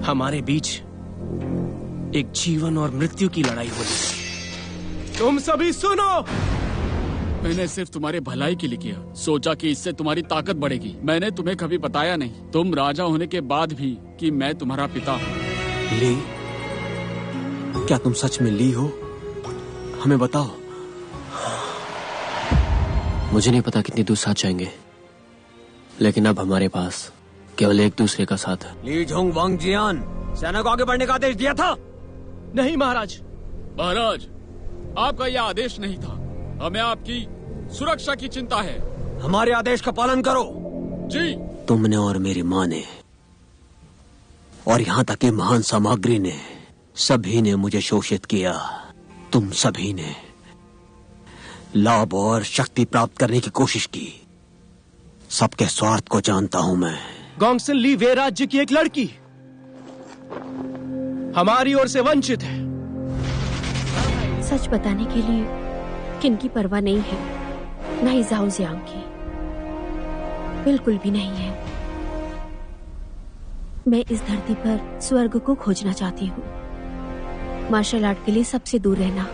हमारे बीच एक जीवन और मृत्यु की लड़ाई हो रही। तुम सभी सुनो। मैंने सिर्फ तुम्हारे भलाई के लिए किया, सोचा कि इससे तुम्हारी ताकत बढ़ेगी। मैंने तुम्हें कभी बताया नहीं, तुम राजा होने के बाद भी, कि मैं तुम्हारा पिता हूँ। ली, क्या तुम सच में ली हो? हमें बताओ। मुझे नहीं पता कितनी दूर साथ जाएंगे, लेकिन अब हमारे पास केवल एक दूसरे का साथ है। ली जोंग वांगजियान, सेना को आगे बढ़ने का आदेश दिया था? नहीं महाराज। महाराज, आपका यह आदेश नहीं था। हमें आपकी सुरक्षा की चिंता है। हमारे आदेश का पालन करो। जी। तुमने और मेरी माँ ने और यहाँ तक कि महान सामग्री ने, सभी ने मुझे शोषित किया। तुम सभी ने लाभ और शक्ति प्राप्त करने की कोशिश की। सबके स्वार्थ को जानता हूँ मैं। गोंगसन ली वे राज्य की एक लड़की हमारी ओर से वंचित है। सच बताने के लिए किनकी परवाह नहीं है, नहीं जाओ जियांग की, बिल्कुल भी नहीं है। मैं इस धरती पर स्वर्ग को खोजना चाहती हूँ, मार्शल आर्ट के लिए सबसे दूर रहना।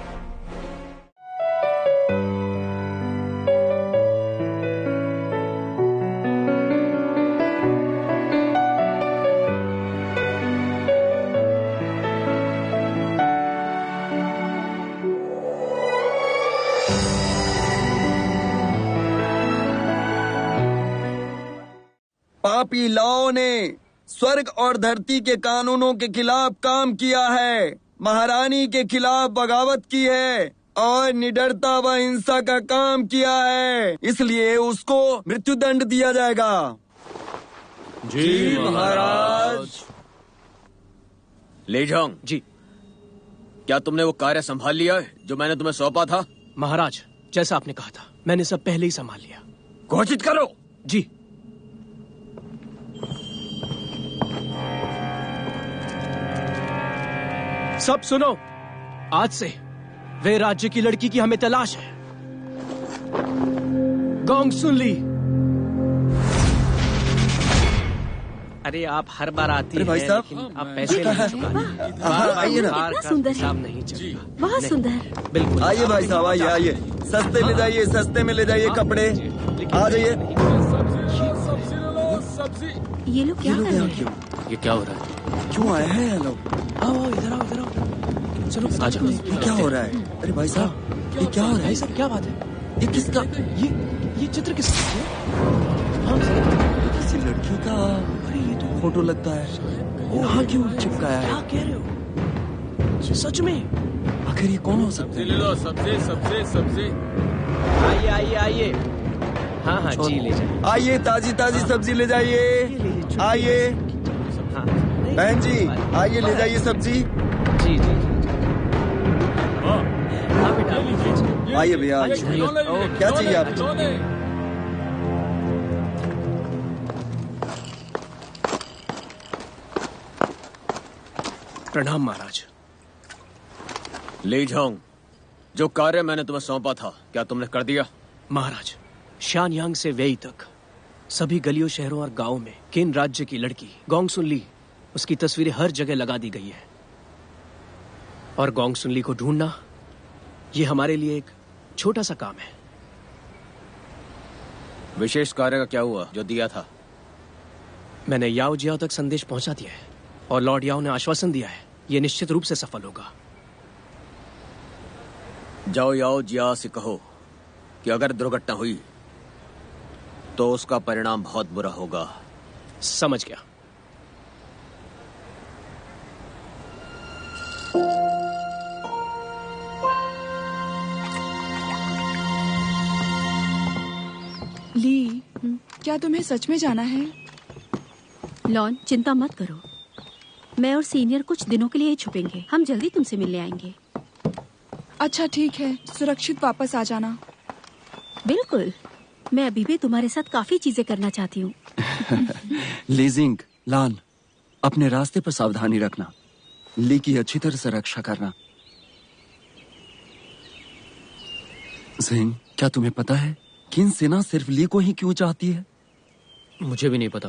पापी लाओ ने स्वर्ग और धरती के कानूनों के खिलाफ काम किया है, महारानी के खिलाफ बगावत की है और निडरता व हिंसा का काम किया है, इसलिए उसको मृत्युदंड दिया जाएगा। जी महाराज। ले जोंग जी। क्या तुमने वो कार्य संभाल लिया है जो मैंने तुम्हें सौंपा था? महाराज, जैसा आपने कहा था, मैंने सब पहले ही संभाल लिया। घोषित करो। जी। सब सुनो, आज से वे राज्य की लड़की की हमें तलाश है। गोंगसुन ली। अरे आप हर बार आती हैं, भाई साहब, लेकिन आप पैसे नहीं चुका। आइए ना। कितना सुंदर है। नहीं चलता। बहुत सुंदर। बिल्कुल। आइए भाई साहब, आइए आइए, सस्ते ले जाइए, सस्ते में ले जाइए कपड़े। आ जाइए। ये लोग क्या कर रहे हैं? ये क्या हो रहा है? क्यों आए हैं ये लोग? आओ इधर आओ, इधर आओ। चलो आ जाओ। ये क्या हो रहा है? अरे भाई साहब, ये क्या हो रहा है? भाई साहब, क्या बात है? ये किसका? ये चित्र किसका है? हाँ, किसी लड़की का अरे ये तो फोटो लगता है। यहाँ क्यों चिपकाया क्या है? कह रहे हो? सच में? आखिर ये कौन हो सकता है? ले लो, सब्जी सब्जी सब्जी। आइए आइए आइए। हाँ हाँ जी, ले जाइए। आइए, ताजी ताजी सब्जी ले जाइए। आइए हाँ बहन जी, आइए ले जाइए सब्जी। जी जी जी। हाँ बेटा, आइए भैया, क्या चाहिए आपको? प्रणाम महाराज। ले जोंग, जो कार्य मैंने तुम्हें सौंपा था, क्या तुमने कर दिया? महाराज, शानयांग से वेई तक सभी गलियों, शहरों और गांवों में किन राज्य की लड़की गोंगसुन ली, उसकी तस्वीरें हर जगह लगा दी गई है। और गोंगसुन ली को ढूंढना, ये हमारे लिए एक छोटा सा काम है। विशेष कार्य का क्या हुआ जो दिया था? मैंने याओ जियाओ तक संदेश पहुंचा दिया है और लॉर्ड याओ ने आश्वासन दिया है, ये निश्चित रूप से सफल होगा। जाओ याओ जिया से कहो कि अगर दुर्घटना हुई तो उसका परिणाम बहुत बुरा होगा। समझ गया। ली, क्या तुम्हें सच में जाना है? लॉन, चिंता मत करो, मैं और सीनियर कुछ दिनों के लिए ही छुपेंगे। हम जल्दी तुमसे मिलने आएंगे। अच्छा ठीक है, सुरक्षित वापस आ जाना। बिल्कुल, मैं अभी भी तुम्हारे साथ काफी चीजें करना चाहती हूँ। लीजिंग, लान, अपने रास्ते पर सावधानी रखना। ली की अच्छी तरह से रक्षा करना। जिंग, क्या तुम्हें पता है किन सेना सिर्फ ली को ही क्यों चाहती है? मुझे भी नहीं पता।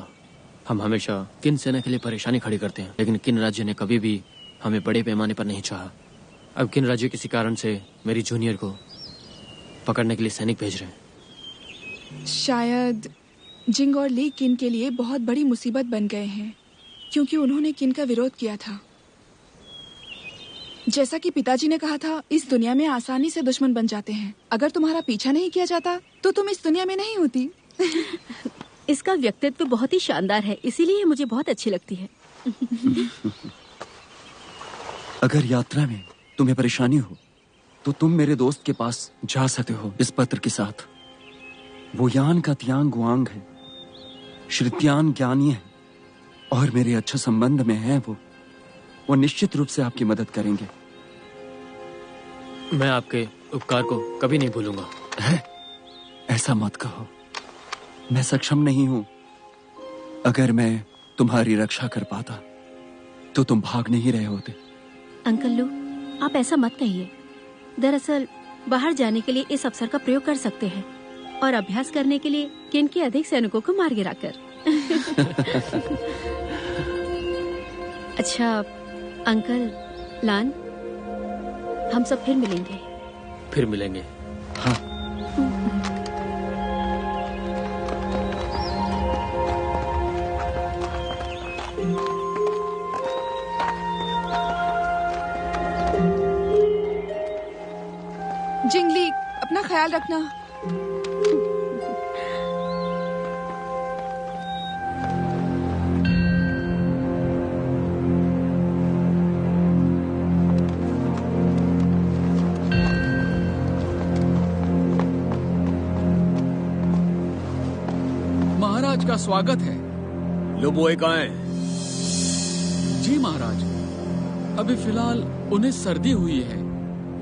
हम हमेशा किन सेना के लिए परेशानी खड़ी करते हैं, लेकिन किन राज्य ने कभी भी हमें बड़े पैमाने पर नहीं चाहा। अब किन राज्य किसी कारण से मेरी जूनियर को पकड़ने के लिए सैनिक भेज रहे हैं। शायद जिंग और ली किन के लिए बहुत बड़ी मुसीबत बन गए हैं, क्योंकि उन्होंने किन का विरोध किया था। जैसा कि पिताजी ने कहा था, इस दुनिया में आसानी से दुश्मन बन जाते हैं। अगर तुम्हारा पीछा नहीं किया जाता तो तुम इस दुनिया में नहीं होती। इसका व्यक्तित्व बहुत ही शानदार है, इसीलिए मुझे बहुत अच्छी लगती है। अगर यात्रा में तुम्हें परेशानी हो तो तुम मेरे दोस्त के पास जा सकते हो इस पत्र के साथ। वो यान का त्यांग गुआंग है, श्रुत्यान ज्ञानी है और मेरे अच्छे संबंध में है। वो निश्चित रूप से आपकी मदद करेंगे। मैं आपके उपकार को कभी नहीं भूलूंगा। है? ऐसा मत कहो, मैं सक्षम नहीं हूं। अगर मैं तुम्हारी रक्षा कर पाता तो तुम भाग नहीं रहे होते। अंकल लू, आप ऐसा मत कहिए। दरअसल बाहर जाने के लिए इस अवसर का प्रयोग कर सकते हैं और अभ्यास करने के लिए किन के अधिक सैनिकों को मार गिराकर। अच्छा अंकल, लान, हम सब फिर मिलेंगे। फिर मिलेंगे। हाँ। जिंगली, अपना ख्याल रखना। महाराज का स्वागत है। लुबुए कहाँ हैं? जी महाराज, अभी फिलहाल उन्हें सर्दी हुई है।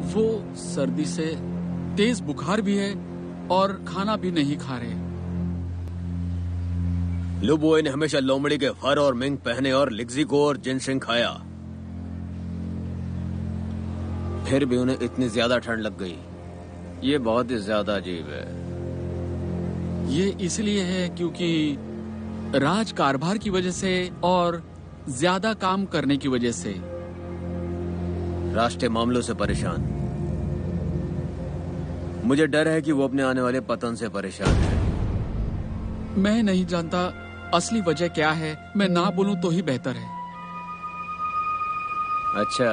वो सर्दी से तेज बुखार भी है और खाना भी नहीं खा रहे। लुबुए ने हमेशा लोमड़ी के फर और मिंग पहने और लिग्जिको और जिनसिंग खाया, फिर भी उन्हें इतनी ज्यादा ठंड लग गई। ये बहुत ही ज्यादा अजीब है। ये इसलिए है क्योंकि राज कारभार की वजह से और ज्यादा काम करने की वजह से। राष्ट्रीय मामलों से परेशान। मुझे डर है कि वो अपने आने वाले पतन से परेशान है। मैं नहीं जानता असली वजह क्या है। मैं ना बोलूं तो ही बेहतर है। अच्छा,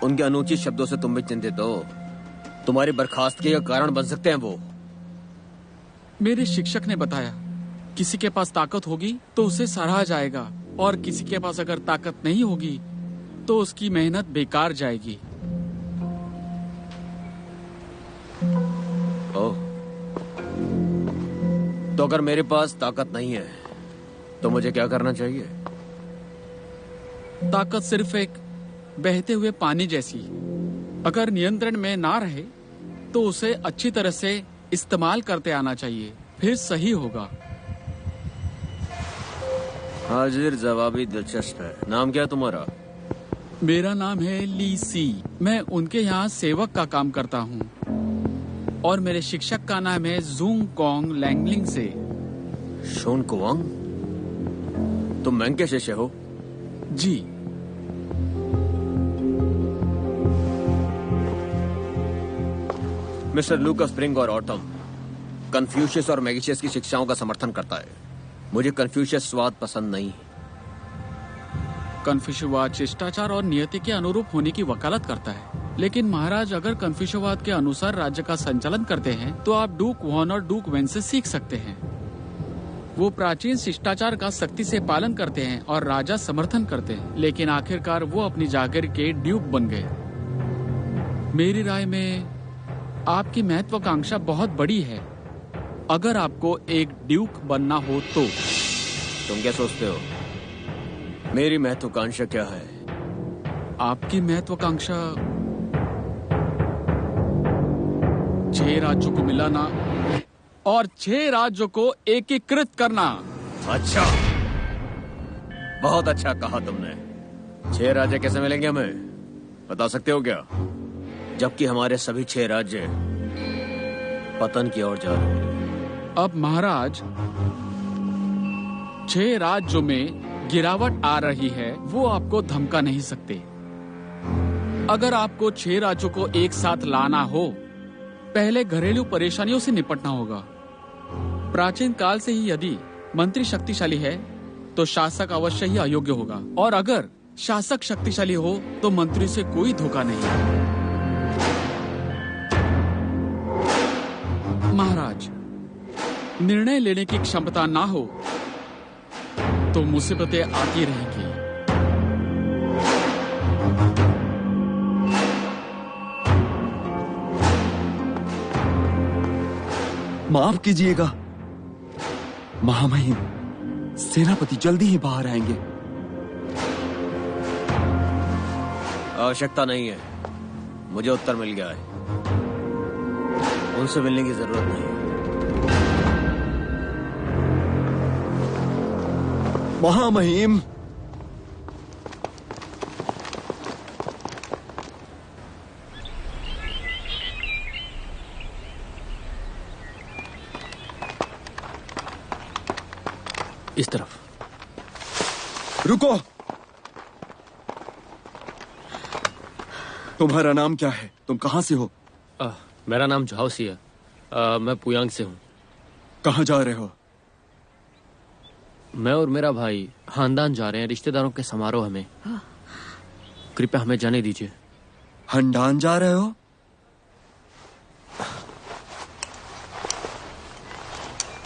उनके अनुचित शब्दों से तुम भी चिंतित हो? तुम्हारी बर्खास्तगी का कारण बन सकते हैं वो। मेरे शिक्षक ने बताया, किसी के पास ताकत होगी तो उसे सराहा जाएगा और किसी के पास अगर ताकत नहीं होगी तो उसकी मेहनत बेकार जाएगी। ओह, तो अगर मेरे पास ताकत नहीं है तो मुझे क्या करना चाहिए? ताकत सिर्फ एक बहते हुए पानी जैसी। अगर नियंत्रण में ना रहे तो उसे अच्छी तरह से इस्तेमाल करते आना चाहिए, फिर सही होगा। हाजिर जवाबी दिलचस्प है। नाम क्या तुम्हारा? मेरा नाम है ली सी। मैं उनके यहाँ सेवक का काम करता हूँ और मेरे शिक्षक का नाम है जूंग कोंग लैंगलिंग से। शोन कुवांग? तुम मैंग के शिष्य हो? जी। मिस्टर लूकास स्प्रिंग और ऑटम कन्फ्यूशियस और मैगिशियस की शिक्षाओं का समर्थन करता है। मुझे कन्फ्यूशियस स्वाद पसंद नहीं। कन्फ्यूशवाद शिष्टाचार और नियति के अनुरूप होने की वकालत करता है। लेकिन महाराज, अगर कन्फ्यूशवाद के अनुसार राज्य का संचालन करते हैं तो आप डूक वॉन और डूक वेन से सीख सकते हैं। वो प्राचीन शिष्टाचार का सख्ती से पालन करते हैं और राजा समर्थन करते हैं, लेकिन आखिरकार वो अपनी जागीर के ड्यूक बन गए। मेरी राय में आपकी महत्वाकांक्षा बहुत बड़ी है। अगर आपको एक ड्यूक बनना हो तो। तुम क्या सोचते हो? मेरी महत्वाकांक्षा क्या है? आपकी महत्वाकांक्षा 6 राज्यों को मिलाना और 6 राज्यों को एकीकृत करना। अच्छा, बहुत अच्छा कहा तुमने। 6 राज्य कैसे मिलेंगे हमें, बता सकते हो क्या? जबकि हमारे सभी 6 राज्य पतन की ओर जा रहे हैं। अब महाराज, 6 राज्यों में गिरावट आ रही है वो आपको धमका नहीं सकते। अगर आपको 6 राज्यों को एक साथ लाना हो, पहले घरेलू परेशानियों से निपटना होगा। प्राचीन काल से ही यदि मंत्री शक्तिशाली है तो शासक अवश्य ही अयोग्य होगा, और अगर शासक शक्तिशाली हो तो मंत्री से कोई धोखा नहीं। महाराज, निर्णय लेने की क्षमता ना हो तो मुसीबतें आती रहेंगी। माफ कीजिएगा महामहिम, सेनापति जल्दी ही बाहर आएंगे। आवश्यकता नहीं है, मुझे उत्तर मिल गया है, उनसे मिलने की जरूरत नहीं। महामहिम, इस तरफ। रुको, तुम्हारा नाम क्या है? तुम कहाँ से हो? मेरा नाम झाओसी है। मैं पुयांग से हूँ। कहाँ जा रहे हो? मैं और मेरा भाई खानदान जा रहे हैं रिश्तेदारों के समारोह में। कृपया हमें जाने दीजिए। हंडान जा रहे हो?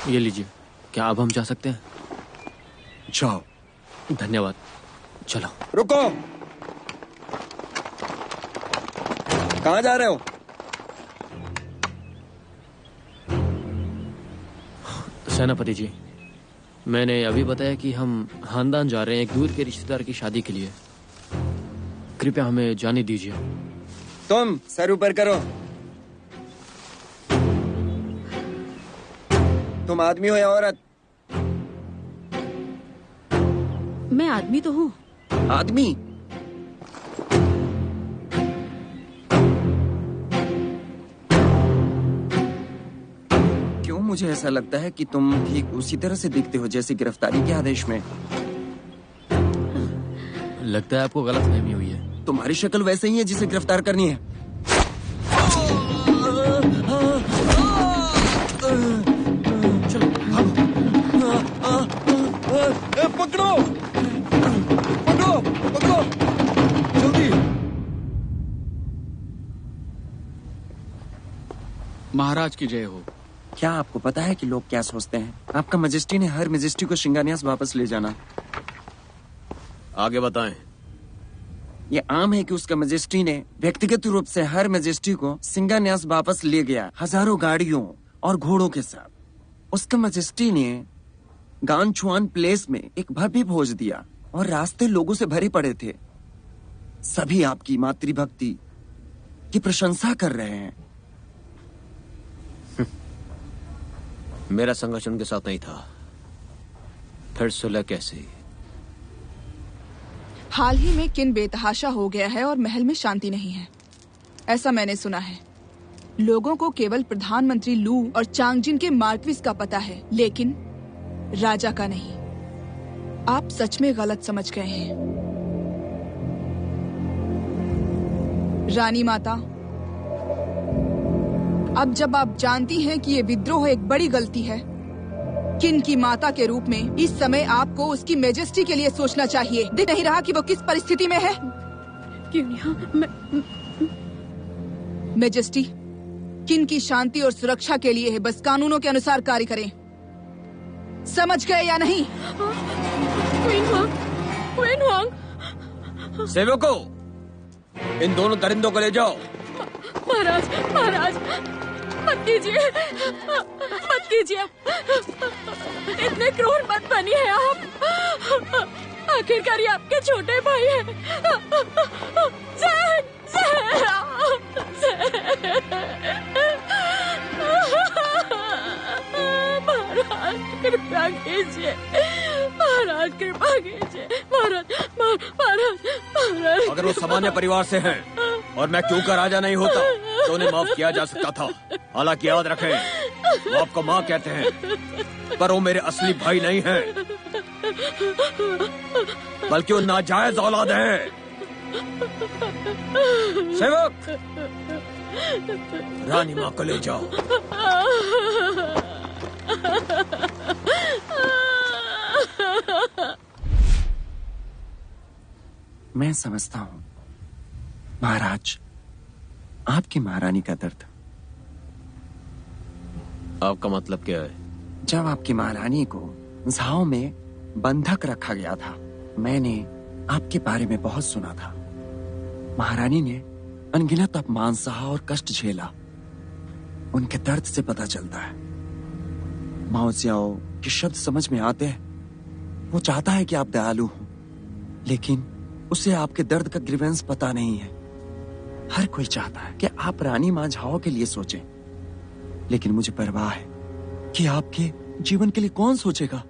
ये लीजिए। क्या अब हम जा सकते हैं? जाओ। धन्यवाद। चलो। रुको, कहाँ जा रहे हो? सेनापति जी, मैंने अभी बताया कि हम खानदान जा रहे हैं एक दूर के रिश्तेदार की शादी के लिए। कृपया हमें जाने दीजिए। तुम सर ऊपर करो। तुम आदमी हो या औरत? मैं आदमी तो हूँ। आदमी? क्यों मुझे ऐसा लगता है कि तुम ठीक उसी तरह से दिखते हो जैसे गिरफ्तारी के आदेश में। लगता है आपको गलतफहमी हुई है। तुम्हारी शक्ल वैसे ही है जिसे गिरफ्तार करनी है। चलो पकड़ो, पकड़ो, पकड़ो, जल्दी। महाराज की जय हो। क्या आपको पता है कि लोग क्या सोचते हैं? आपका मजेस्टी ने हर मजेस्टी को शिंगान्यास वापस ले जाना। आगे बताएं। ये आम है कि उसका मजेस्टी ने व्यक्तिगत रूप से हर मजेस्टी को सिंगान्यास वापस ले गया, हजारों गाड़ियों और घोड़ों के साथ। उसका मजेस्टी ने गानचुआन प्लेस में एक भव्य भोज दिया और रास्ते लोगों से भरे पड़े थे। सभी आपकी मातृभक्ति की प्रशंसा कर रहे हैं। मेरा संघर्ष उनके साथ नहीं था, फिर सुलह कैसे? हाल ही में किन बेतहाशा हो गया है और महल में शांति नहीं है, ऐसा मैंने सुना है। लोगों को केवल प्रधानमंत्री लू और चांगजिन के मार्क्विस का पता है, लेकिन राजा का नहीं। आप सच में गलत समझ गए हैं। रानी माता, अब जब आप जानती हैं कि ये विद्रोह एक बड़ी गलती है, किन की माता के रूप में इस समय आपको उसकी मेजेस्टी के लिए सोचना चाहिए। दिख नहीं रहा कि वो किस परिस्थिति में है? क्यों नहीं? मेजेस्टी, किन की शांति और सुरक्षा के लिए है, बस कानूनों के अनुसार कार्य करें। समझ गए या नहीं? Queen Huang. सेवकों, इन दोनों दरिंदों को ले जाओ। महाराज, महाराज, मत कीजिए, मत कीजिए। इतने क्रूर मत बनिए आप। आखिरकार ये आपके छोटे भाई हैं। जैन, महाराज कृपया कीजिए, महाराज कृपा कीजिए, महाराज, महाराज। अगर वो सामान्य परिवार से हैं और मैं क्यों का राजा नहीं होता तो उन्हें माफ किया जा सकता था। हालांकि याद रखें, वो आपको माँ कहते हैं, पर वो मेरे असली भाई नहीं हैं। बल्कि वो नाजायज औलाद है। सेवक, रानी माँ को ले जाओ। मैं समझता हूं महाराज, आपकी महारानी का दर्द। आपका मतलब क्या है? जब आपकी महारानी को झाओ में बंधक रखा गया था, मैंने आपके बारे में बहुत सुना था। महारानी ने अनगिनत अपमान सहा और कष्ट झेला। उनके दर्द से पता चलता है। माओ ज़ियाओ के शब्द समझ में आते हैं। वो चाहता है कि आप दयालु हो, लेकिन उसे आपके दर्द का ग्रीवेंस पता नहीं है। हर कोई चाहता है कि आप रानी माँ झाओ के लिए सोचें, लेकिन मुझे परवाह है कि आपके जीवन के लिए कौन सोचेगा।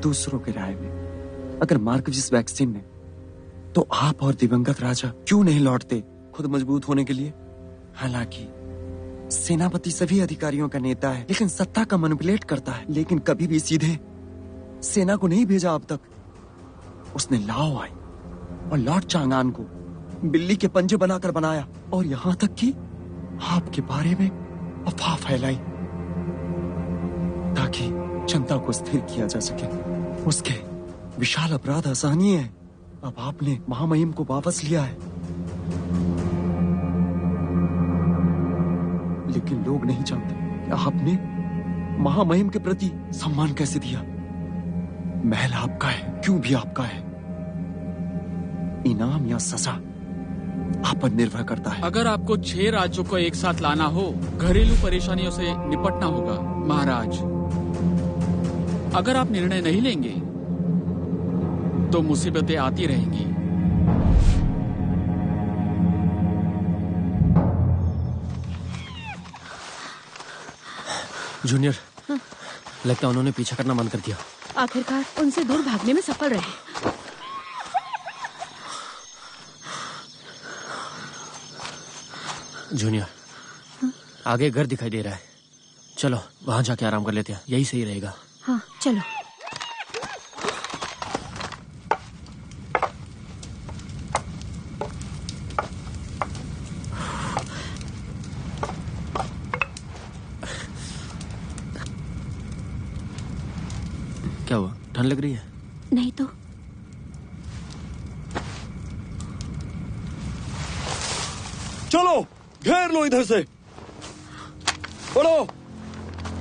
दूसरों की राय में अगर मार्क्विस वैक्सीन ने, तो आप और दिवंगत राजा क्यों नहीं लौटते खुद मजबूत होने के लिए? हालांकि सेनापति सभी अधिकारियों का नेता है, लेकिन सत्ता का मैनिपुलेट करता है। लेकिन कभी भी सीधे सेना को नहीं भेजा अब तक। उसने लाओ आई और लॉर्ड चांगान को बिल्ली के पंजे बनाकर बनाया, और यहां तक कि आपके बारे में अफवाह फैलाई ताकि जनता को स्थिर किया जा सके। उसके विशाल अपराध असहनीय है। अब आपने महामहिम को वापस लिया है, लेकिन लोग नहीं जानते कि आपने महामहिम के प्रति सम्मान कैसे दिया। महल आपका है, क्यों भी आपका है। इनाम या सजा आप पर निर्भर करता है। अगर आपको 6 राज्यों को एक साथ लाना हो, घरेलू परेशानियों से निपटना होगा महाराज। अगर आप निर्णय नहीं लेंगे तो मुसीबतें आती रहेंगी। जूनियर, लगता है उन्होंने पीछा करना बंद कर दिया। आखिरकार उनसे दूर भागने में सफल रहे। जूनियर, आगे घर दिखाई दे रहा है। चलो वहां जाके आराम कर लेते हैं, यही सही रहेगा। हाँ चलो। क्या हुआ, ठंड लग रही है? नहीं तो। चलो घेर लो इधर से। बढ़ो,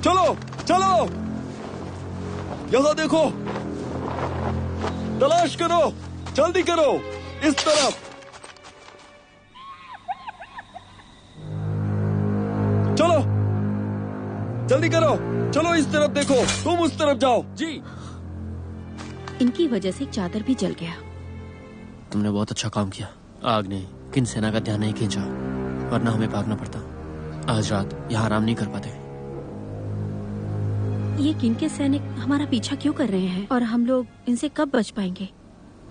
चलो चलो, यहां देखो, तलाश करो, जल्दी करो, इस तरफ। चलो जल्दी करो, चलो इस तरफ देखो, तुम उस तरफ जाओ। जी। इनकी वजह से चादर भी जल गया। तुमने बहुत अच्छा काम किया। आग ने किन सेना का ध्यान नहीं खींचा, वरना हमें भागना पड़ता। आज रात यहाँ आराम नहीं कर पाते। ये किन के सैनिक हमारा पीछा क्यों कर रहे हैं, और हम लोग इनसे कब बच पाएंगे?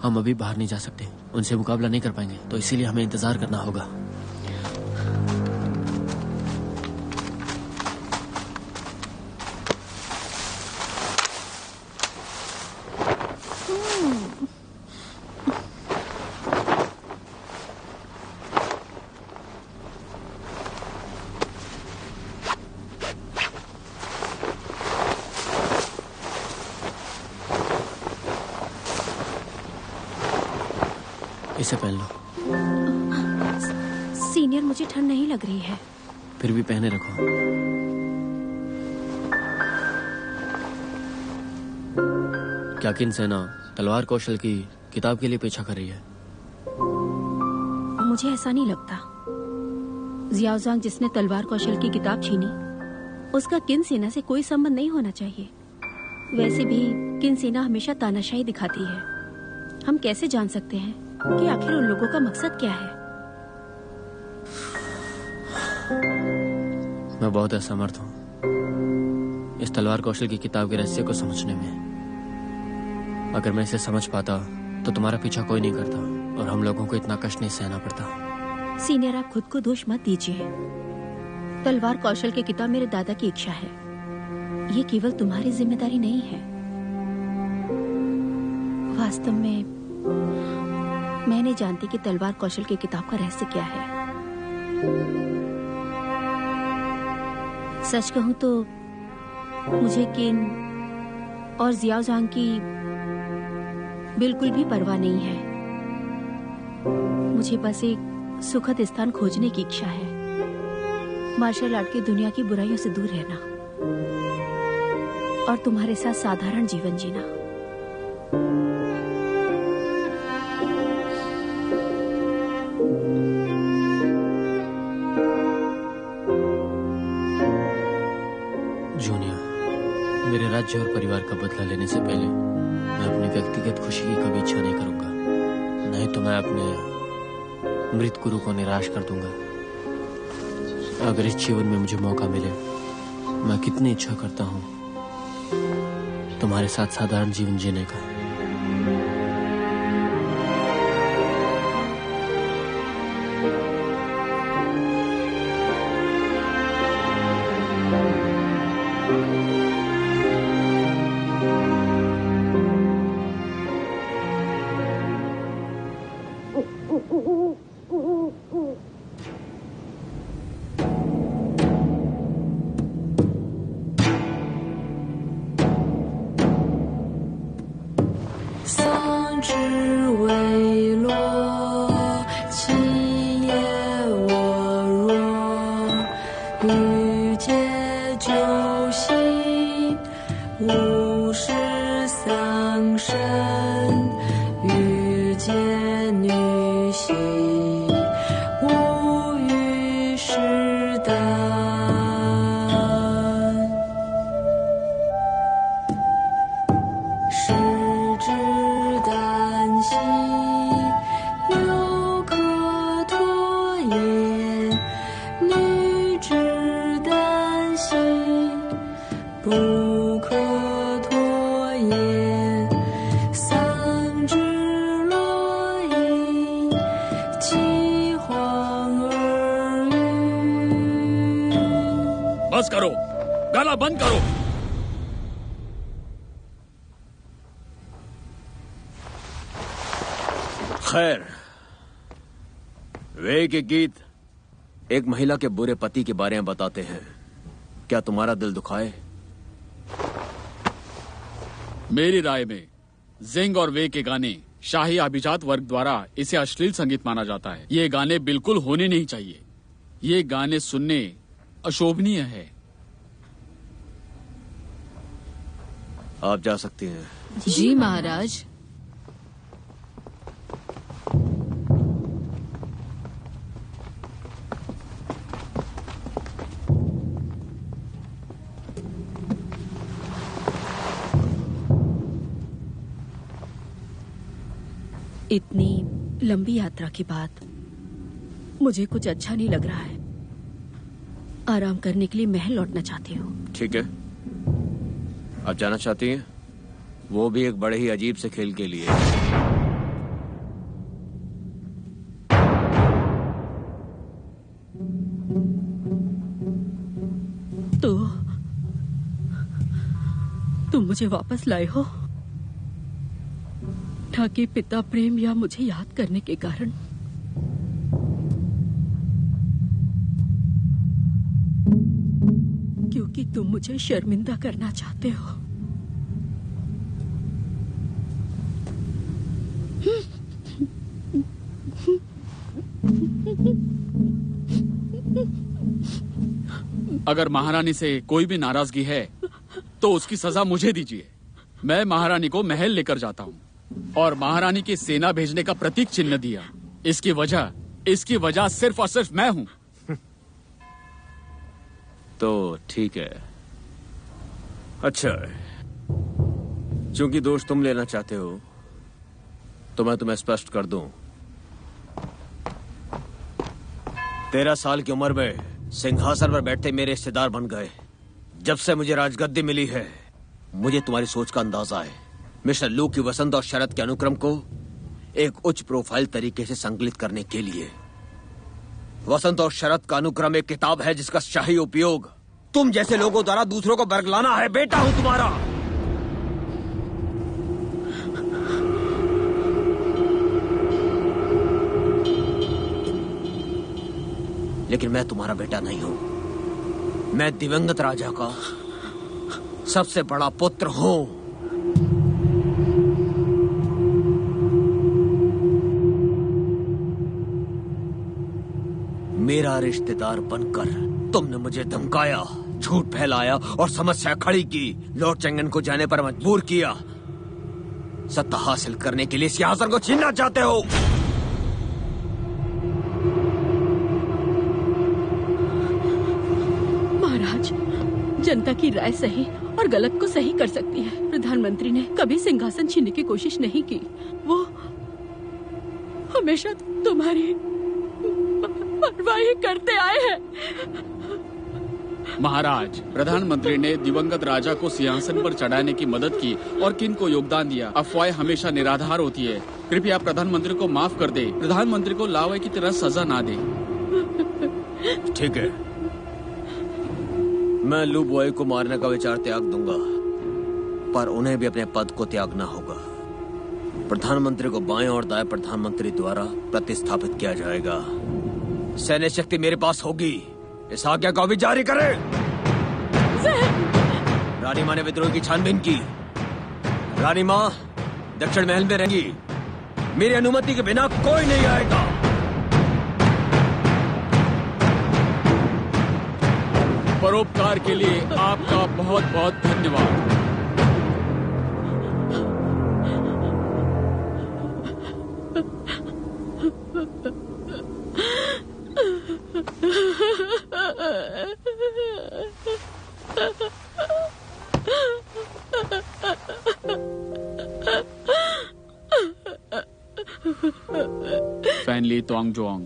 हम अभी बाहर नहीं जा सकते, उनसे मुकाबला नहीं कर पाएंगे, तो इसीलिए हमें इंतजार करना होगा। इसे पहन लो। सीनियर, मुझे ठंड नहीं लग रही है। फिर भी पहने रखो। क्या किन सेना तलवार कौशल की किताब के लिए पीछा कर रही है? मुझे ऐसा नहीं लगता। जियाओजांग जिसने तलवार कौशल की किताब छीनी, उसका किन सेना से कोई संबंध नहीं होना चाहिए। वैसे भी किन सेना हमेशा तानाशाही दिखाती है। हम कैसे जान सकते हैं कि आखिर उन लोगों का मकसद क्या है? मैं बहुत असमर्थ हूँ इस तलवार कौशल की किताब के रहस्य को समझने में। अगर मैं इसे समझ पाता तो तुम्हारा पीछा कोई नहीं करता और हम लोगों को इतना कष्ट नहीं सहना पड़ता। सीनियर, आप खुद को दोष मत दीजिए। तलवार कौशल की किताब मेरे दादा की इच्छा है। ये केवल तुम्हारी जिम्मेदारी नहीं है। वास्तव में मैं नहीं जानती कि तलवार कौशल की किताब का रहस्य क्या है। सच कहूं तो मुझे किन और जियाओ की बिल्कुल भी परवाह नहीं है। मुझे बस एक सुखद स्थान खोजने की इच्छा है, मार्शल आर्ट की दुनिया की बुराइयों से दूर रहना और तुम्हारे साथ साधारण जीवन जीना। जूनियर, मेरे राज्य और परिवार का बदला लेने से पहले मैं अपनी व्यक्तिगत खुशी की कभी इच्छा नहीं करूंगा, नहीं तो मैं अपने मृत गुरु को निराश कर दूंगा। अगर इस जीवन में मुझे मौका मिले, मैं कितनी इच्छा करता हूं तुम्हारे साथ साधारण जीवन जीने का। बस करो, गाना बंद करो। खैर, वे के गीत एक महिला के बुरे पति के बारे में बताते हैं। क्या तुम्हारा दिल दुखाए? मेरी राय में जिंग और वे के गाने शाही अभिजात वर्ग द्वारा इसे अश्लील संगीत माना जाता है। ये गाने बिल्कुल होने नहीं चाहिए। ये गाने सुनने अशोभनीय है। आप जा सकती हैं। जी महाराज। इतनी लंबी यात्रा के बाद मुझे कुछ अच्छा नहीं लग रहा है। आराम करने के लिए महल लौटना चाहती हूँ। ठीक है, आप जाना चाहती हैं? वो भी एक बड़े ही अजीब से खेल के लिए। तो तुम मुझे वापस लाए हो, ठाके पिता प्रेम या मुझे याद करने के कारण? क्योंकि तुम मुझे शर्मिंदा करना चाहते हो। अगर महारानी से कोई भी नाराजगी है तो उसकी सजा मुझे दीजिए। मैं महारानी को महल लेकर जाता हूँ और महारानी की सेना भेजने का प्रतीक चिन्ह दिया। इसकी वजह सिर्फ और सिर्फ मैं हूँ। तो ठीक है, अच्छा है। चूंकि दोष तुम लेना चाहते हो तो मैं तुम्हें स्पष्ट कर दूं। 13 साल की उम्र में सिंहासन पर बैठे मेरे रिश्तेदार बन गए। जब से मुझे राजगद्दी मिली है, मुझे तुम्हारी सोच का अंदाजा है। मिस्टर लू की वसंत और शरद के अनुक्रम को एक उच्च प्रोफाइल तरीके से संकलित करने के लिए वसंत और शरद का अनुक्रम एक किताब है जिसका शाही उपयोग तुम जैसे लोगों द्वारा दूसरों को बरगलाना है। बेटा हूं तुम्हारा। लेकिन मैं तुम्हारा बेटा नहीं हूं। मैं दिवंगत राजा का सबसे बड़ा पुत्र हूं। मेरा रिश्तेदार बनकर तुमने मुझे धमकाया, झूठ फैलाया और समस्या खड़ी की, लॉर्ड चेंगन को जाने पर मजबूर किया। सत्ता हासिल करने के लिए सिंहासन को छीनना चाहते हो। महाराज, जनता की राय सही और गलत को सही कर सकती है। प्रधानमंत्री ने कभी सिंहासन छीनने की कोशिश नहीं की। वो हमेशा तुम्हारी परवाही करते आए हैं। महाराज, प्रधानमंत्री ने दिवंगत राजा को सिंहासन पर चढ़ाने की मदद की और किन को योगदान दिया। अफवाहें हमेशा निराधार होती है। कृपया प्रधानमंत्री को माफ कर दे। प्रधानमंत्री को लावे की तरह सजा ना दे। ठीक है, मैं लू बॉय को मारने का विचार त्याग दूंगा, पर उन्हें भी अपने पद को त्यागना होगा। प्रधानमंत्री को बाएं और दाएं प्रधानमंत्री द्वारा प्रतिस्थापित किया जाएगा। सैन्य शक्ति मेरे पास होगी। इस आज्ञा को अभी जारी करें। रानी माँ ने विद्रोह की छानबीन की। रानी माँ दक्षिण महल में रहेंगी। मेरी अनुमति के बिना कोई नहीं आएगा। परोपकार के लिए आपका बहुत बहुत धन्यवाद। फैनली तोंगजोंग,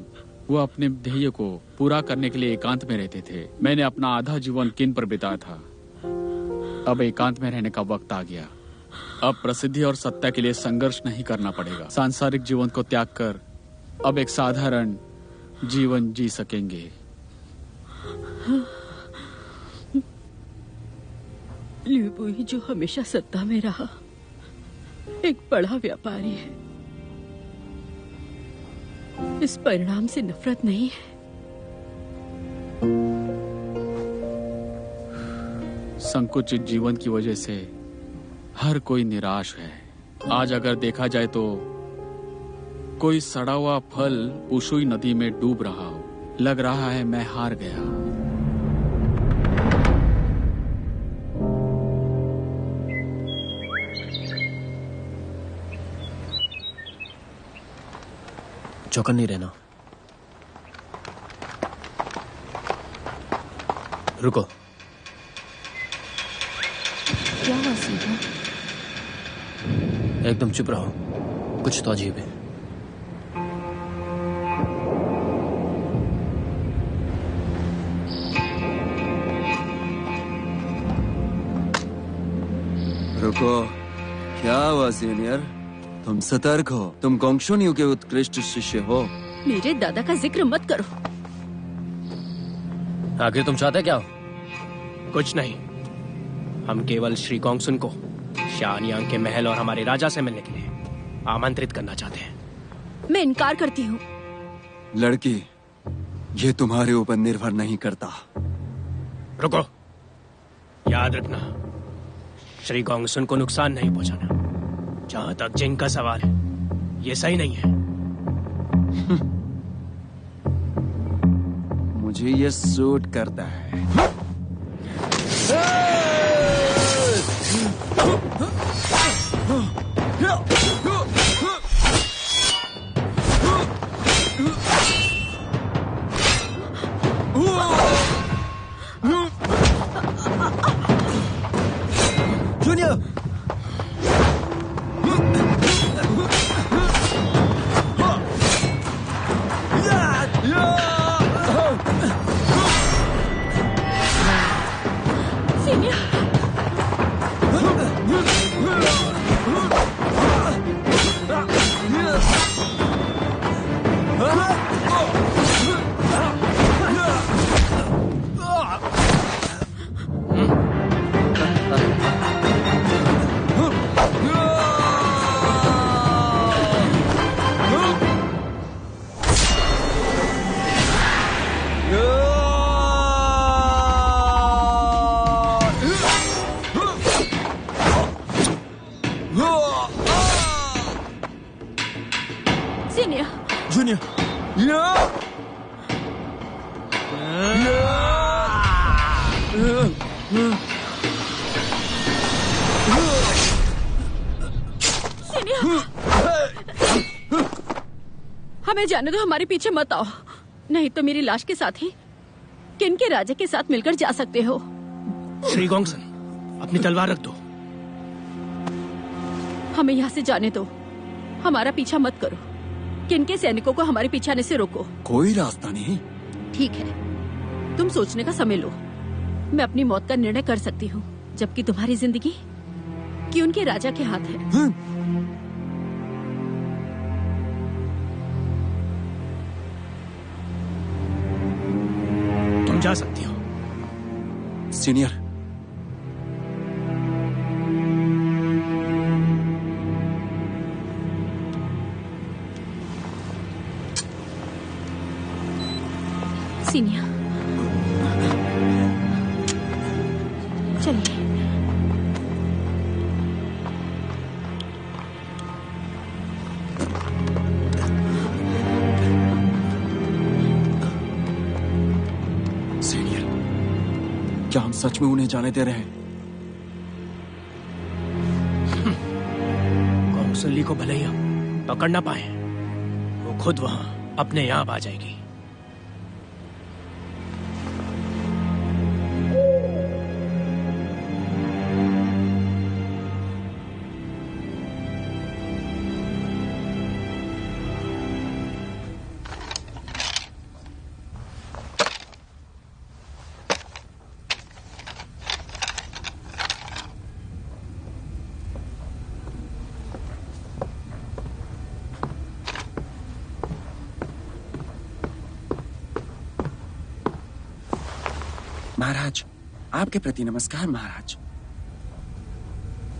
वो अपने ध्येय को पूरा करने के लिए एकांत में रहते थे। मैंने अपना आधा जीवन किन पर बिताया था। अब एकांत में रहने का वक्त आ गया। अब प्रसिद्धि और सत्ता के लिए संघर्ष नहीं करना पड़ेगा। सांसारिक जीवन को त्याग कर अब एक साधारण जीवन जी सकेंगे। लियू बुई जो हमेशा सत्ता में रहा, एक बड़ा व्यापारी है। इस परिणाम से नफरत नहीं है। संकुचित जीवन की वजह से हर कोई निराश है। आज अगर देखा जाए तो कोई सड़ा हुआ फल उशुई नदी में डूब रहा हो। लग रहा है मैं हार गया। चौकन नहीं रहना। रुको। क्या हुआ सीधा? एकदम चुप रहो, कुछ तो अजीब है। रुको, क्या हुआ सीनियर? तुम सतर्क हो। तुम गोंगशुन्यू के उत्कृष्ट शिष्य हो। मेरे दादा का जिक्र मत करो। आखिर तुम चाहते क्या हो? कुछ नहीं, हम केवल श्री गोंगसुन को शानयांग के महल और हमारे राजा से मिलने के लिए आमंत्रित करना चाहते हैं। मैं इनकार करती हूँ। लड़की, ये तुम्हारे ऊपर निर्भर नहीं करता। रुको, याद रखना, श्री गोंगसुन को नुकसान नहीं पहुंचाना। जहां तक जिंग का सवाल है, ये सही नहीं है। मुझे ये सूट करता है। Junior, senior. जूनियर। हमें जाने दो, हमारे पीछे मत आओ, नहीं तो मेरी लाश के साथ ही किन के राजा के साथ मिलकर जा सकते हो। श्री गोंगसन, अपनी तलवार रख दो। हमें यहाँ से जाने दो, हमारा पीछा मत करो। किन के सैनिकों को हमारे पीछे आने से रोको। कोई रास्ता नहीं। ठीक है, तुम सोचने का समय लो। मैं अपनी मौत का निर्णय कर सकती हूँ, जबकि तुम्हारी जिंदगी कि उनके राजा के हाथ है। तुम जा सकती हो। सीनियर, सीनियर चलिए। सीनियर, क्या हम सच में उन्हें जाने दे रहे हैं? गोंगसन ली को भले ही हम पकड़ ना पाए, वो खुद वहां अपने यहाँ आ जाएगी। महाराज, आपके प्रति नमस्कार। महाराज,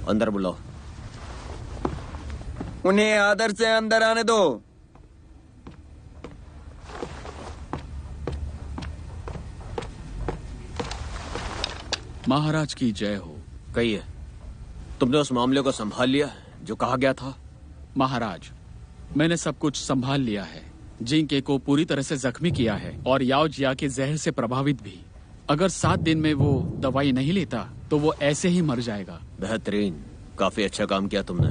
अंदर बुलाओ। उन्हें आदर से अंदर आने दो। महाराज की जय हो। कहिए, तुमने उस मामले को संभाल लिया जो कहा गया था? महाराज, मैंने सब कुछ संभाल लिया है। जिंके को पूरी तरह से जख्मी किया है और याओ जिया के जहर से प्रभावित भी। अगर 7 दिन में वो दवाई नहीं लेता तो वो ऐसे ही मर जाएगा। बेहतरीन, काफी अच्छा काम किया तुमने।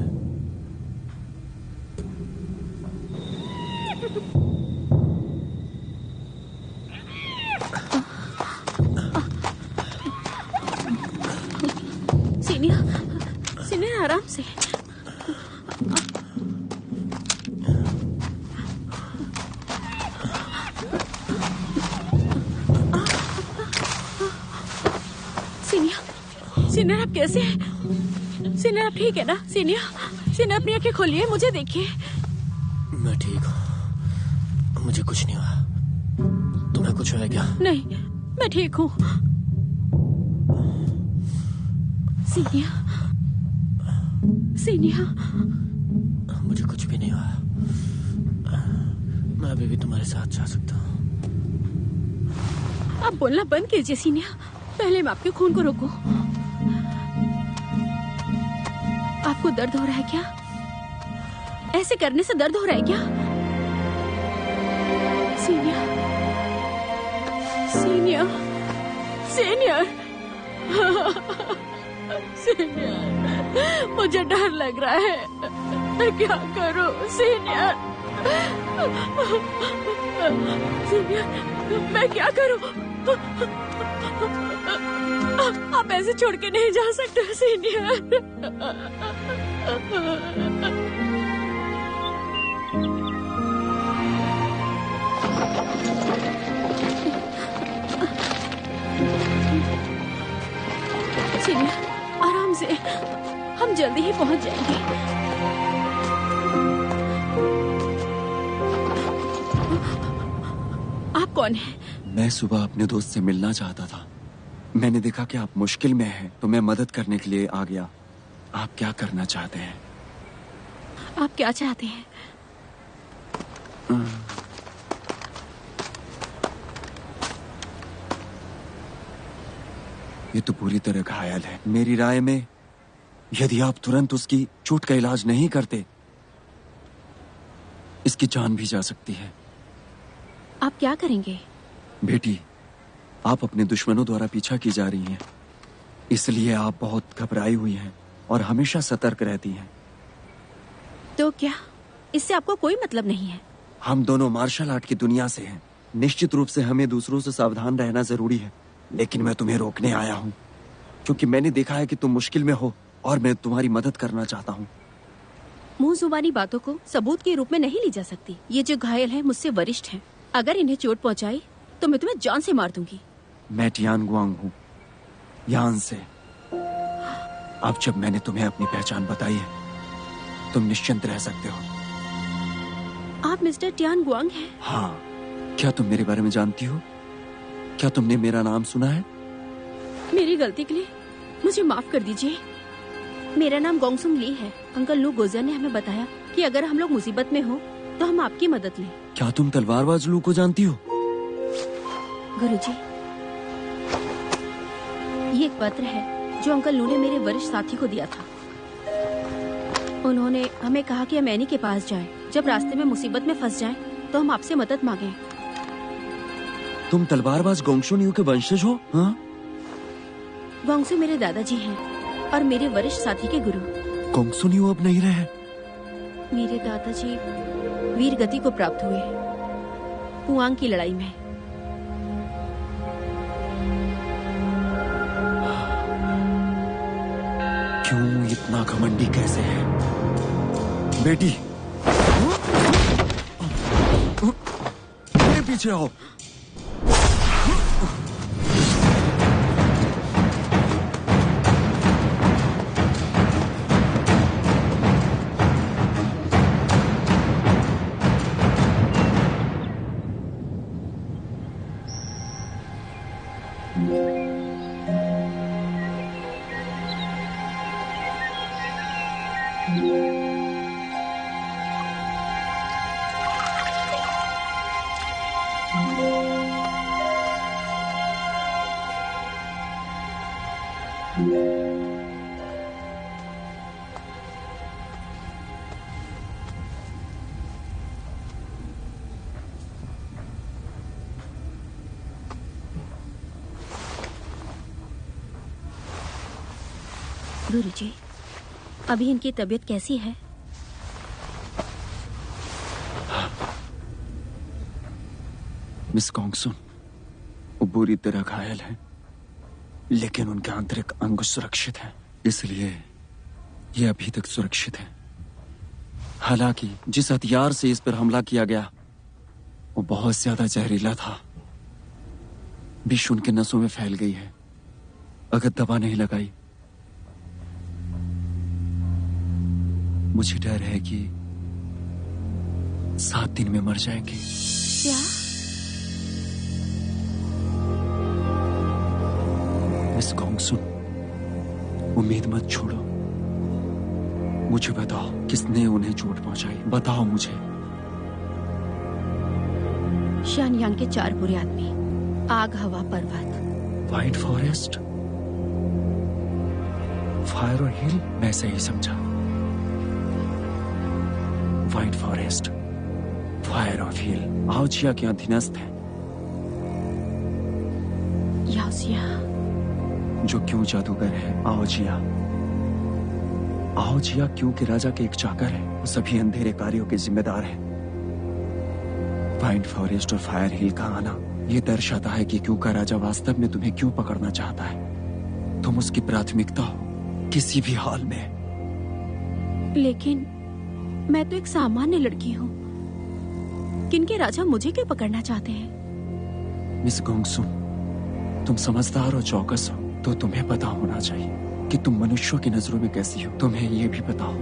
सीनियर आराम से। सीनियर आप कैसे हैं? सीनियर आप ठीक है ना? सीनियर अपनी आंखें खोलिए, मुझे देखिए। मैं ठीक हूँ, मुझे कुछ नहीं हुआ। तुम्हें कुछ हुआ क्या? नहीं, मैं ठीक हूँ। सीनियर मुझे कुछ भी नहीं हुआ। मैं अभी भी तुम्हारे साथ जा सकता हूँ। आप बोलना बंद कीजिए सीनियर। पहले मैं आपके खून को रोकूं। आपको दर्द हो रहा है क्या? ऐसे करने से दर्द हो रहा है क्या? सीनियर मुझे डर लग रहा है, मैं क्या करूं? सीनियर मैं क्या करूं? आप ऐसे छोड़ के नहीं जा सकते सीनियर। सीनियर आराम से, हम जल्दी ही पहुंच जाएंगे। आप कौन हैं? मैं सुबह अपने दोस्त से मिलना चाहता था। मैंने देखा कि आप मुश्किल में हैं, तो मैं मदद करने के लिए आ गया। आप क्या करना चाहते हैं? आप क्या चाहते हैं? ये तो पूरी तरह घायल है। मेरी राय में यदि आप तुरंत उसकी चोट का इलाज नहीं करते इसकी जान भी जा सकती है। आप क्या करेंगे? बेटी, आप अपने दुश्मनों द्वारा पीछा की जा रही हैं, इसलिए आप बहुत घबराई हुई हैं और हमेशा सतर्क रहती हैं। तो क्या इससे आपको कोई मतलब नहीं है? हम दोनों मार्शल आर्ट की दुनिया से हैं। निश्चित रूप से हमें दूसरों से सावधान रहना जरूरी है, लेकिन मैं तुम्हें रोकने आया हूँ क्योंकि मैंने देखा है कि तुम मुश्किल में हो और मैं तुम्हारी मदद करना चाहता हूँ। मुंह जुबानी बातों को सबूत के रूप में नहीं ली जा सकती। ये जो घायल है मुझसे वरिष्ठ हैं। अगर इन्हें चोट पहुंचाई तो मैं तुम्हें जान से मार दूंगी। मैं टियान गुआंग हूँ, यान से। अब जब मैंने तुम्हें अपनी पहचान बताई है, तुम निश्चिंत रह सकते हो। आप मिस्टर टियान गुआंग हैं? हाँ। क्या तुम मेरे बारे में जानती हो? क्या तुमने मेरा नाम सुना है? मेरी गलती के लिए मुझे माफ कर दीजिए। मेरा नाम गोंगसुन ली है। अंकल लू गोजिया ने हमें बताया कि अगर हम लोग मुसीबत में हो तो हम आपकी मदद लें। क्या तुम तलवारबाज लू को जानती हो? गुरुजी, ये एक पत्र है जो अंकल लू ने मेरे वरिष्ठ साथी को दिया था। उन्होंने हमें कहा कि हम एनी के पास जाएं। जब रास्ते में मुसीबत में फंस जाएं तो हम आपसे मदद मांगे। तुम तलवारबाज गोंगसुन यू के वंशज हो? हाँ? गोंगसु मेरे दादाजी हैं और मेरे वरिष्ठ साथी के गुरु। गोंगसुन यू अब नहीं रहे। मेरे दादाजी वीर गति को प्राप्त हुए हुआंग की लड़ाई में। क्यों इतना घमंडी कैसे है? बेटी, मेरे पीछे आओ। गुरुजी, अभी इनकी तबीयत कैसी है? मिस गोंगसुन, वो बुरी तरह घायल है, लेकिन उनके आंतरिक अंग सुरक्षित हैं, इसलिए ये अभी तक सुरक्षित है। हालांकि जिस हथियार से इस पर हमला किया गया वो बहुत ज्यादा जहरीला था। विष उनके नसों में फैल गई है। अगर दवा नहीं लगाई, मुझे डर है कि 7 दिन में मर जाएंगे। क्या? मिस गोंगसुन, उम्मीद मत छोड़ो। मुझे बताओ, किसने उन्हें चोट पहुंचाई? बताओ मुझे। शानयांग के 4 बुरे आदमी, आग, हवा, पर्वत। व्हाइट फॉरेस्ट, फायर और हिल? मैं सही समझा। व्हाइट फॉरेस्ट, फायर ऑफ हिल आओजिया के अधीनस्थ है। याओजिया जो क्यों जादूगर है? आओजिया आओजिया क्यों के राजा के एक चाकर है। वो सभी अंधेरे कार्यों के जिम्मेदार है। व्हाइट फॉरेस्ट और फायर हिल का आना ये दर्शाता है कि क्यों का राजा वास्तव में तुम्हें क्यों पकड़ना चाहता है। तुम उसकी प्राथमिकता हो किसी भी हाल में। लेकिन मैं तो एक सामान्य लड़की हूँ। किनके राजा मुझे क्यों पकड़ना चाहते हैं? मिस गोंगसुन, तुम समझदार और चौकस हो, तो तुम्हें पता होना चाहिए कि तुम मनुष्यों की नजरों में कैसी हो। तुम्हें यह भी पता हो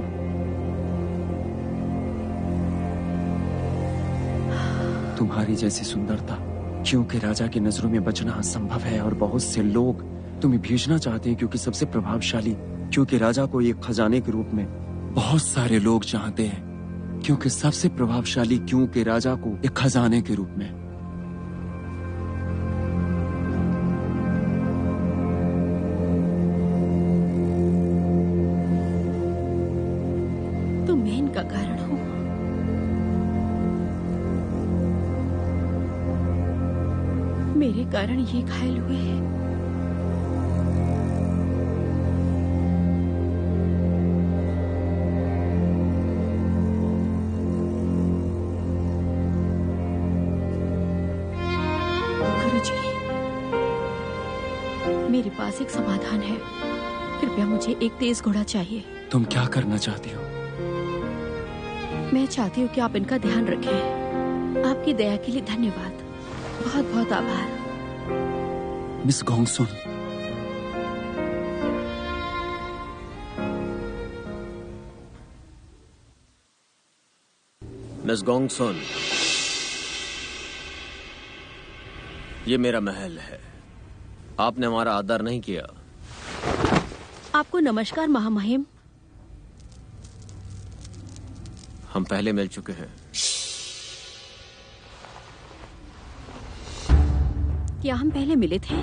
तुम्हारी जैसी सुंदरता क्योंकि राजा की नजरों में बचना असंभव है और बहुत से लोग तुम्हें भेजना चाहते हैं क्योंकि सबसे प्रभावशाली, क्योंकि राजा को एक खजाने के रूप में बहुत सारे लोग चाहते हैं, क्योंकि सबसे प्रभावशाली क्योंकि राजा को एक खजाने के रूप में। तो मैं इनका कारण हूँ। मेरे कारण ये घायल हुए हैं। गुरुजी, मेरे पास एक समाधान है। कृपया मुझे एक तेज घोड़ा चाहिए। तुम क्या करना चाहती हो? मैं चाहती हूँ कि आप इनका ध्यान रखें। आपकी दया के लिए धन्यवाद। बहुत बहुत आभार। मिस गोंगसुन, मिस गोंगसुन, ये मेरा महल है। आपने हमारा आदर नहीं किया। आपको नमस्कार महामहिम। हम पहले मिल चुके हैं। क्या हम पहले मिले थे?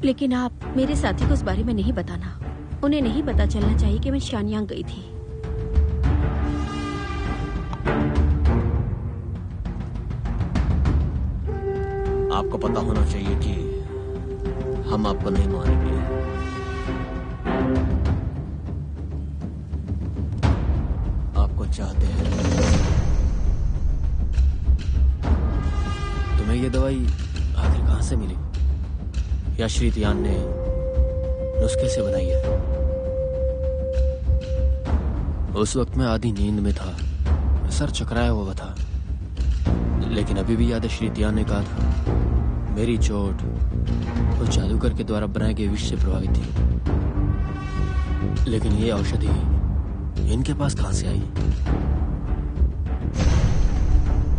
लेकिन आप मेरे साथी को इस बारे में नहीं बताना। उन्हें नहीं पता चलना चाहिए कि मैं शानयांग गई थी। आपको पता होना चाहिए कि हम आपको नहीं मारेंगे। आपको चाहते हैं। तुम्हें ये दवाई आखिर कहाँ से मिली? या श्री तियान ने नुस्खे से बनाई है? उस वक्त मैं आधी नींद में था, सर चकराया हुआ था, लेकिन अभी भी याद है श्री तियान ने कहा था मेरी चोट उस जादूगर के द्वारा बनाए गए विष से प्रभावित थी। लेकिन ये औषधि इनके पास कहां से आई?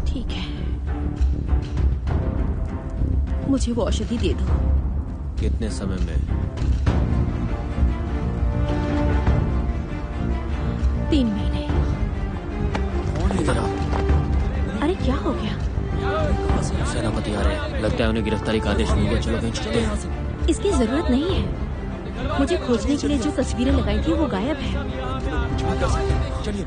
ठीक है, मुझे वो औषधि दे दो। कितने समय में? 3 महीने। कौन है जरा? अरे क्या हो गया? सेनापति आ रहे हैं। लगता है उन्हें गिरफ्तारी का आदेश मिल गया। चलो कहीं चलते हैं। इसकी जरूरत नहीं है। मुझे खोजने के लिए जो तस्वीरें लगाई थी वो गायब है। चलिए।